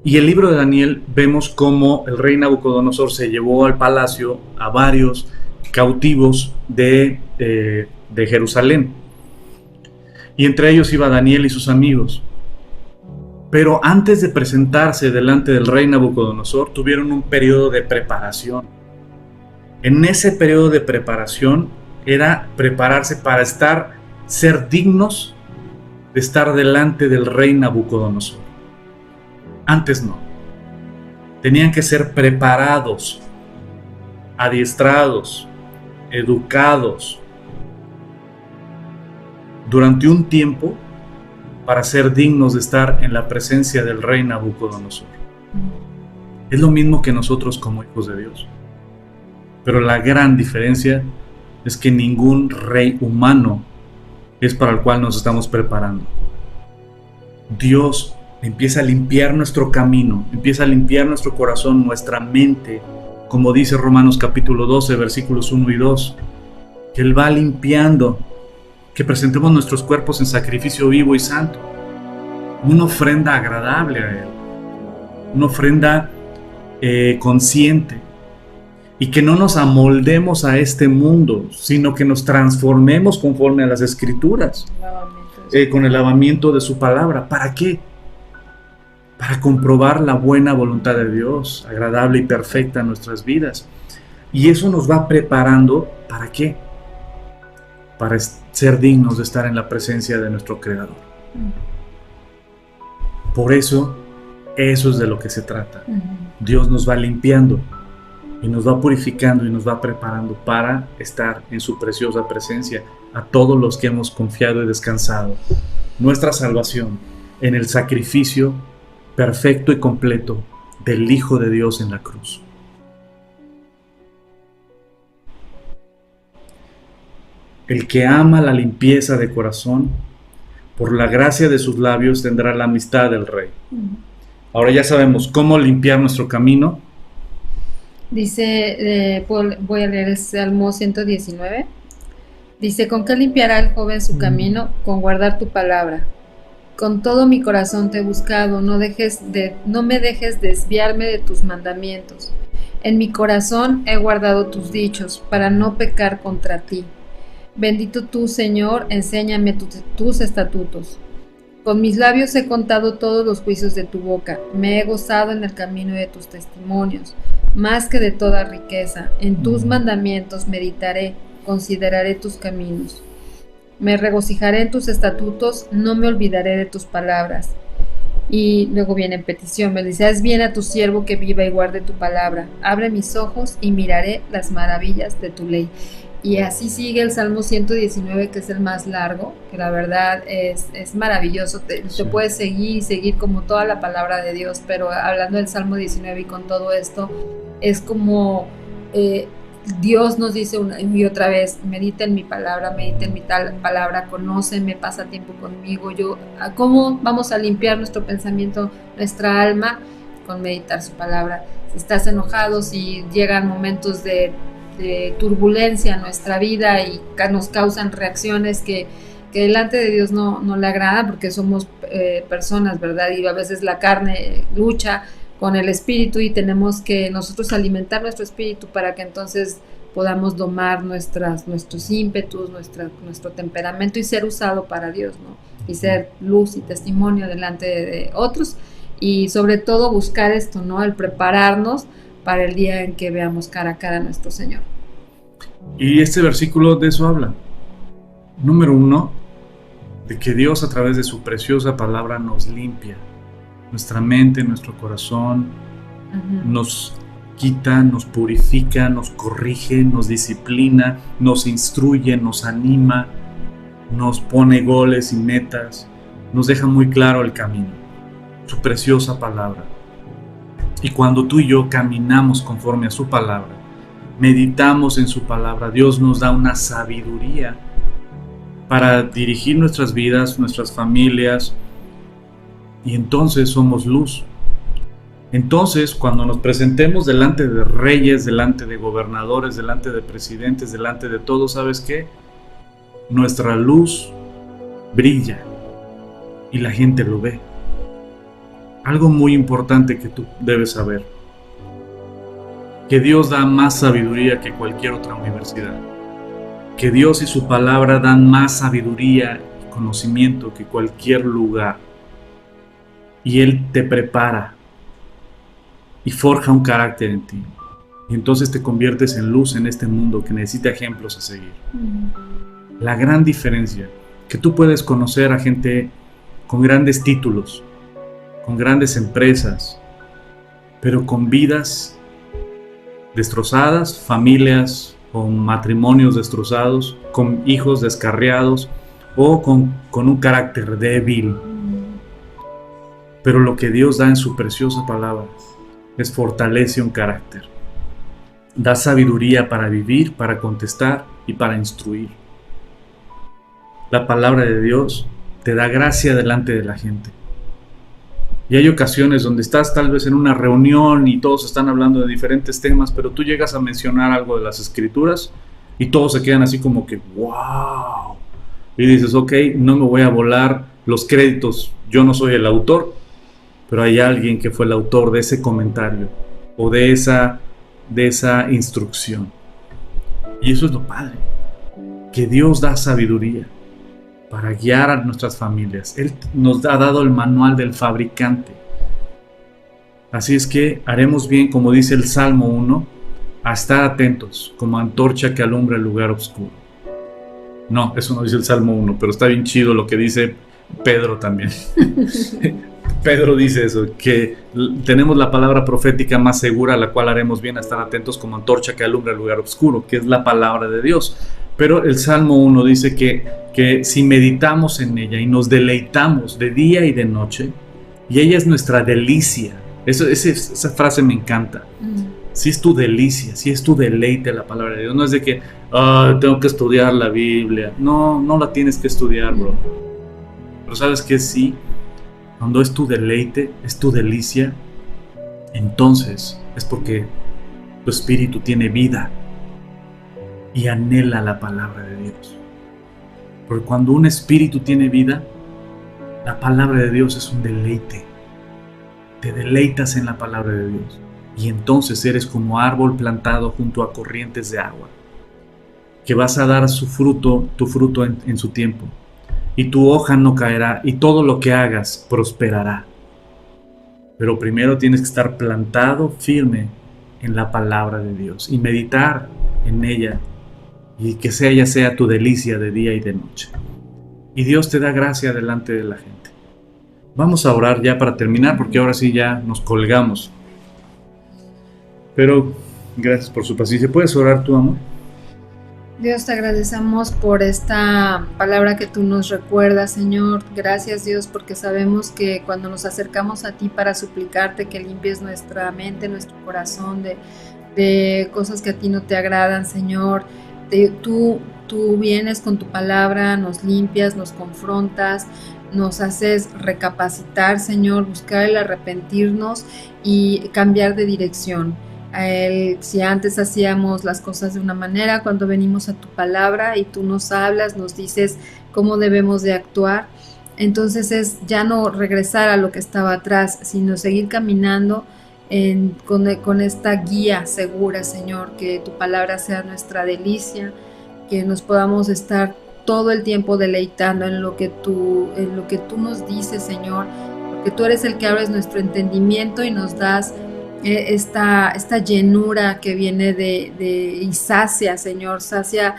Y el libro de Daniel vemos cómo el rey Nabucodonosor se llevó al palacio a varios cautivos de Jerusalén. Y entre ellos iba Daniel y sus amigos. Pero antes de presentarse delante del rey Nabucodonosor, tuvieron un periodo de preparación. En ese periodo de preparación era prepararse para ser dignos de estar delante del rey Nabucodonosor. Antes no. Tenían que ser preparados, adiestrados, educados durante un tiempo para ser dignos de estar en la presencia del rey Nabucodonosor. Es lo mismo que nosotros como hijos de Dios. Pero la gran diferencia es que ningún rey humano es para el cual nos estamos preparando. Dios empieza a limpiar nuestro camino, empieza a limpiar nuestro corazón, nuestra mente, como dice Romanos capítulo 12, versículos 1 y 2, que Él va limpiando, que presentemos nuestros cuerpos en sacrificio vivo y santo, una ofrenda agradable a Él, una ofrenda consciente. Y que no nos amoldemos a este mundo, sino que nos transformemos conforme a las Escrituras, con el lavamiento de su palabra. ¿Para qué? Para comprobar la buena voluntad de Dios, agradable y perfecta en nuestras vidas. Y eso nos va preparando, ¿para qué? Para ser dignos de estar en la presencia de nuestro Creador. Por eso Eso es de lo que se trata. Ujú. Dios nos va limpiando y nos va purificando y nos va preparando para estar en su preciosa presencia a todos los que hemos confiado y descansado nuestra salvación en el sacrificio perfecto y completo del Hijo de Dios en la cruz. El que ama la limpieza de corazón, por la gracia de sus labios tendrá la amistad del Rey. Ujú. Ahora ya sabemos cómo limpiar nuestro camino. Dice, voy a leer el Salmo 119. Dice, ¿con qué limpiará el joven su camino? Con guardar tu palabra. Con todo mi corazón te he buscado, no me dejes desviarme de tus mandamientos. En mi corazón he guardado tus dichos, para no pecar contra ti. Bendito tú, Señor, enséñame tus estatutos. Con mis labios he contado todos los juicios de tu boca. Me he gozado en el camino de tus testimonios, más que de toda riqueza. En tus mandamientos meditaré, consideraré tus caminos. Me regocijaré en tus estatutos, no me olvidaré de tus palabras. Y luego viene en petición, me dice, haz bien a tu siervo que viva y guarde tu palabra. Abre mis ojos y miraré las maravillas de tu ley. Y así sigue el Salmo 119, que es el más largo, que la verdad es maravilloso. Te puedes seguir como toda la palabra de Dios, pero hablando del Salmo 19 y con todo esto, es como Dios nos dice una y otra vez, medita en mi palabra, conóceme, pasa tiempo conmigo. ¿Cómo vamos a limpiar nuestro pensamiento, nuestra alma? Con meditar su palabra. Si estás enojado, si llegan momentos de turbulencia en nuestra vida y nos causan reacciones que delante de Dios no le agradan, porque somos personas, ¿verdad? Y a veces la carne lucha con el espíritu y tenemos que nosotros alimentar nuestro espíritu para que entonces podamos domar nuestros ímpetus, nuestro temperamento y ser usado para Dios, ¿no? Y ser luz y testimonio delante de otros, y sobre todo buscar esto, ¿no? El prepararnos para el día en que veamos cara a cara a nuestro Señor. Y este versículo de eso habla. Número 1, de que Dios a través de su preciosa palabra nos limpia nuestra mente, nuestro corazón, nos quita, nos purifica, nos corrige, nos disciplina, nos instruye, nos anima, nos pone goles y metas, nos deja muy claro el camino, su preciosa palabra. Y cuando tú y yo caminamos conforme a su palabra, meditamos en su palabra, Dios nos da una sabiduría para dirigir nuestras vidas, nuestras familias, y entonces somos luz. Entonces, cuando nos presentemos delante de reyes, delante de gobernadores, delante de presidentes, delante de todos, ¿sabes qué? Nuestra luz brilla y la gente lo ve. Algo muy importante que tú debes saber, que Dios da más sabiduría que cualquier otra universidad, que Dios y su palabra dan más sabiduría y conocimiento que cualquier lugar, y Él te prepara y forja un carácter en ti, y entonces te conviertes en luz en este mundo que necesita ejemplos a seguir. La gran diferencia, que tú puedes conocer a gente con grandes títulos, con grandes empresas, pero con vidas destrozadas, familias con matrimonios destrozados, con hijos descarriados o con un carácter débil. Pero lo que Dios da en su preciosa palabra es fortalece un carácter, da sabiduría para vivir, para contestar y para instruir. La palabra de Dios te da gracia delante de la gente. Y hay ocasiones donde estás tal vez en una reunión y todos están hablando de diferentes temas, pero tú llegas a mencionar algo de las Escrituras y todos se quedan así como que ¡wow! Y dices, ok, no me voy a volar los créditos, yo no soy el autor, pero hay alguien que fue el autor de ese comentario o de esa instrucción. Y eso es lo padre, que Dios da sabiduría para guiar a nuestras familias. Él nos ha dado el manual del fabricante. Así es que haremos bien, como dice el Salmo 1, a estar atentos como antorcha que alumbra el lugar oscuro. No, eso no dice el Salmo 1, pero está bien chido lo que dice Pedro también. Pedro dice eso, que tenemos la palabra profética más segura, a la cual haremos bien a estar atentos como antorcha que alumbra el lugar oscuro, que es la palabra de Dios. Pero el Salmo 1 dice que si meditamos en ella y nos deleitamos de día y de noche, y ella es nuestra delicia. Esa frase me encanta. Si es tu delicia, si es tu deleite la palabra de Dios. No es de que tengo que estudiar la Biblia. No la tienes que estudiar, bro. Pero ¿sabes qué? Sí, cuando es tu deleite, es tu delicia, entonces es porque tu espíritu tiene vida y anhela la palabra de Dios. Porque cuando un espíritu tiene vida, la palabra de Dios es un deleite. Te deleitas en la palabra de Dios. Y entonces eres como árbol plantado junto a corrientes de agua, que vas a dar tu fruto en su tiempo, y tu hoja no caerá, y todo lo que hagas prosperará. Pero primero tienes que estar plantado firme en la palabra de Dios y meditar en ella, y que ella sea tu delicia de día y de noche. Y Dios te da gracia delante de la gente. Vamos a orar ya para terminar, porque ahora sí ya nos colgamos. Pero gracias por su paciencia. ¿Puedes orar tú, amor? Dios, te agradecemos por esta palabra que tú nos recuerdas, Señor. Gracias, Dios, porque sabemos que cuando nos acercamos a ti para suplicarte que limpies nuestra mente, nuestro corazón de cosas que a ti no te agradan, Señor, tú vienes con tu palabra, nos limpias, nos confrontas, nos haces recapacitar, Señor, buscar el arrepentirnos y cambiar de dirección. Si antes hacíamos las cosas de una manera, cuando venimos a tu palabra y tú nos hablas, nos dices cómo debemos de actuar, entonces es ya no regresar a lo que estaba atrás, sino seguir caminando con esta guía segura, Señor, que tu palabra sea nuestra delicia, que nos podamos estar todo el tiempo deleitando en lo que tú nos dices, Señor, porque tú eres el que abres nuestro entendimiento y nos das esta llenura que viene y sacia, Señor, sacia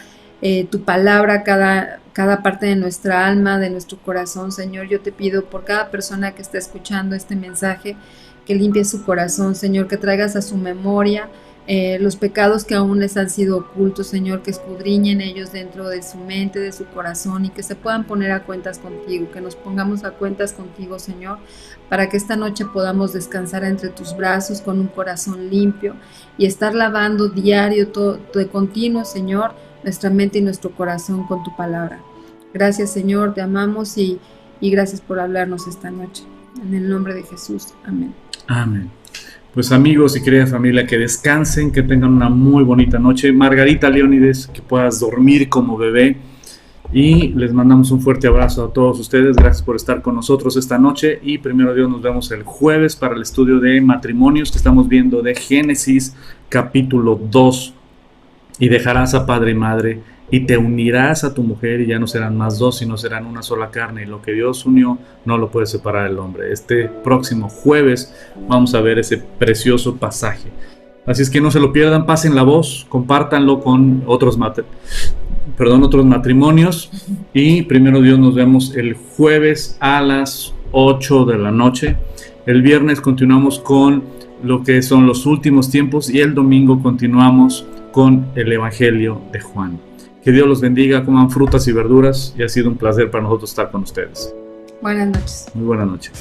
tu palabra cada parte de nuestra alma, de nuestro corazón, Señor. Yo te pido por cada persona que está escuchando este mensaje, que limpies su corazón, Señor, que traigas a su memoria los pecados que aún les han sido ocultos, Señor, que escudriñen ellos dentro de su mente, de su corazón, y que se puedan poner a cuentas contigo, que nos pongamos a cuentas contigo, Señor, para que esta noche podamos descansar entre tus brazos con un corazón limpio y estar lavando diario, todo de continuo, Señor, nuestra mente y nuestro corazón con tu palabra. Gracias, Señor, te amamos y gracias por hablarnos esta noche. En el nombre de Jesús, amén. Amén. Pues amigos y querida familia, que descansen, que tengan una muy bonita noche. Margarita Leónides, que puedas dormir como bebé. Y les mandamos un fuerte abrazo a todos ustedes. Gracias por estar con nosotros esta noche. Y primero Dios, nos vemos el jueves para el estudio de matrimonios que estamos viendo de Génesis capítulo 2. Y dejarás a padre y madre y te unirás a tu mujer y ya no serán más dos, sino serán una sola carne. Y lo que Dios unió no lo puede separar el hombre. Este próximo jueves vamos a ver ese precioso pasaje. Así es que no se lo pierdan, pasen la voz, compártanlo con otros matrimonios. Y primero Dios, nos vemos el jueves a las 8 de la noche. El viernes continuamos con lo que son los últimos tiempos y el domingo continuamos con el Evangelio de Juan. Que Dios los bendiga, coman frutas y verduras y ha sido un placer para nosotros estar con ustedes. Buenas noches. Muy buenas noches.